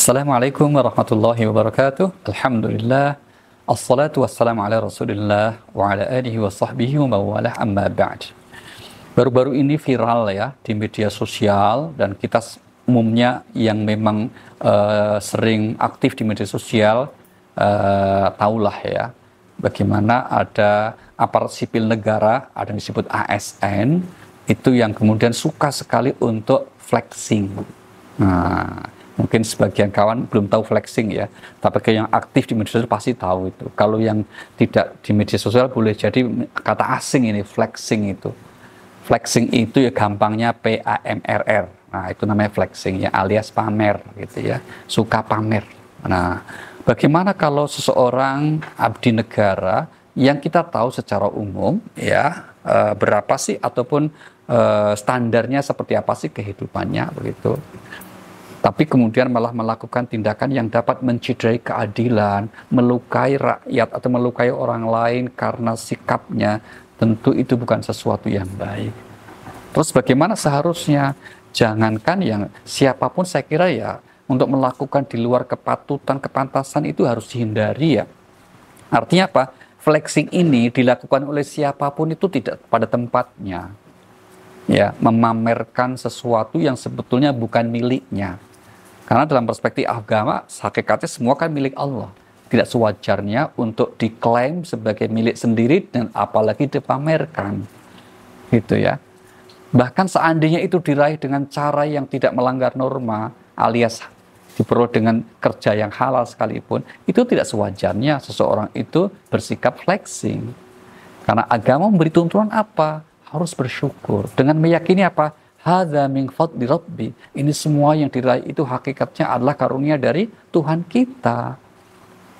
Assalamualaikum warahmatullahi wabarakatuh. Alhamdulillah. Assalatu wassalamu ala Rasulillah wa ala alihi wa sahbihi wa mawalah amma ba'd. Baru-baru ini viral ya di media sosial, dan kita umumnya yang memang sering aktif di media sosial tahulah ya bagaimana ada aparat sipil negara, ada yang disebut ASN, itu yang kemudian suka sekali untuk flexing. Nah, mungkin sebagian kawan belum tahu flexing ya, tapi yang aktif di media sosial pasti tahu itu. Kalau yang tidak di media sosial boleh jadi kata asing ini, flexing itu. Flexing itu ya gampangnya PAMRR. Nah, itu namanya flexing ya, alias pamer gitu ya, suka pamer. Nah, bagaimana kalau seseorang abdi negara yang kita tahu secara umum ya berapa sih ataupun standarnya seperti apa sih kehidupannya begitu. Tapi kemudian malah melakukan tindakan yang dapat menciderai keadilan, melukai rakyat atau melukai orang lain karena sikapnya, tentu itu bukan sesuatu yang baik. Terus bagaimana seharusnya? Jangankan yang siapapun, saya kira ya untuk melakukan di luar kepatutan, kepantasan itu harus dihindari ya. Artinya apa? Flexing ini dilakukan oleh siapapun itu tidak pada tempatnya. Ya, memamerkan sesuatu yang sebetulnya bukan miliknya. Karena dalam perspektif agama, hakikatnya semua kan milik Allah. Tidak sewajarnya untuk diklaim sebagai milik sendiri dan apalagi dipamerkan. Gitu ya. Bahkan seandainya itu diraih dengan cara yang tidak melanggar norma, alias diperoleh dengan kerja yang halal sekalipun, itu tidak sewajarnya seseorang itu bersikap flexing. Karena agama memberi tuntunan apa? Harus bersyukur. Dengan meyakini apa? Hadza min fadli rabbi. Ini semua yang diraih itu hakikatnya adalah karunia dari Tuhan kita.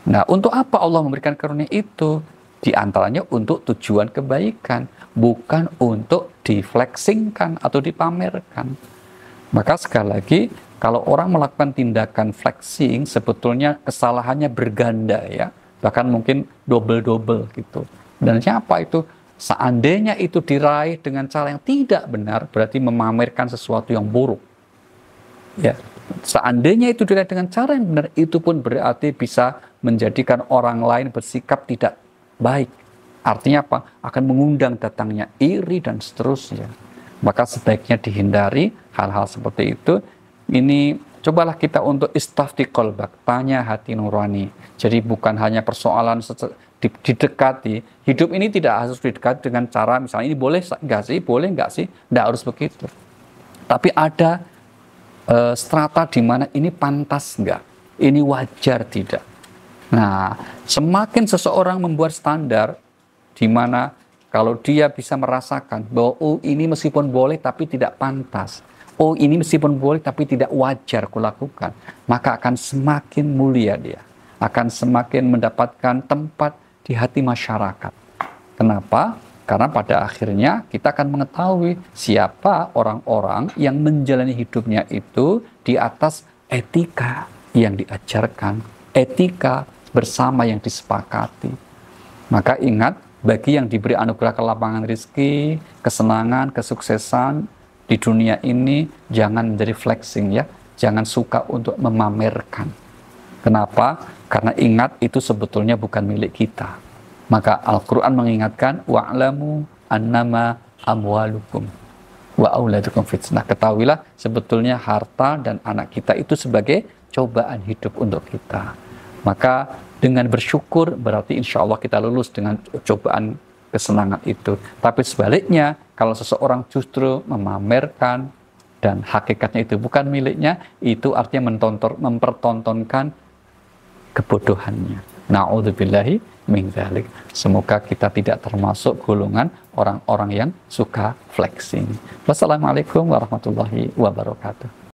Nah, untuk apa Allah memberikan karunia itu? Di antaranya untuk tujuan kebaikan, bukan untuk diflexingkan atau dipamerkan. Maka sekali lagi, kalau orang melakukan tindakan flexing, sebetulnya kesalahannya berganda ya, bahkan mungkin double-double gitu. Dan siapa itu? Seandainya itu diraih dengan cara yang tidak benar, berarti memamerkan sesuatu yang buruk. Ya, seandainya itu diraih dengan cara yang benar, itu pun berarti bisa menjadikan orang lain bersikap tidak baik. Artinya apa? Akan mengundang datangnya iri dan seterusnya. Maka sebaiknya dihindari hal-hal seperti itu. Ini cobalah kita untuk istafti qalbak, tanya hati nurani. Jadi bukan hanya persoalan didekati. Hidup ini tidak harus didekati dengan cara misalnya ini boleh nggak sih, boleh nggak sih, nggak harus begitu. Tapi ada strata di mana ini pantas nggak, ini wajar tidak. Nah, semakin seseorang membuat standar di mana kalau dia bisa merasakan bahwa oh ini meskipun boleh tapi tidak pantas, oh ini meskipun boleh tapi tidak wajar kulakukan, maka akan semakin mulia dia, akan semakin mendapatkan tempat di hati masyarakat. Kenapa? Karena pada akhirnya kita akan mengetahui siapa orang-orang yang menjalani hidupnya itu di atas etika yang diajarkan, etika bersama yang disepakati. Maka ingat, bagi yang diberi anugerah kelapangan rezeki, kesenangan, kesuksesan di dunia ini, jangan menjadi flexing ya, jangan suka untuk memamerkan. Kenapa? Karena ingat itu sebetulnya bukan milik kita. Maka Al-Quran mengingatkan wa'lamu annama amwalukum wa auladukum fitnah. Ketahuilah sebetulnya harta dan anak kita itu sebagai cobaan hidup untuk kita. Maka dengan bersyukur berarti insya Allah kita lulus dengan cobaan kesenangan itu. Tapi sebaliknya kalau seseorang justru memamerkan dan hakikatnya itu bukan miliknya, itu artinya mempertontonkan kebodohannya. Na'udzubillahi min dzalik. Semoga kita tidak termasuk golongan orang-orang yang suka flexing. Wassalamualaikum warahmatullahi wabarakatuh.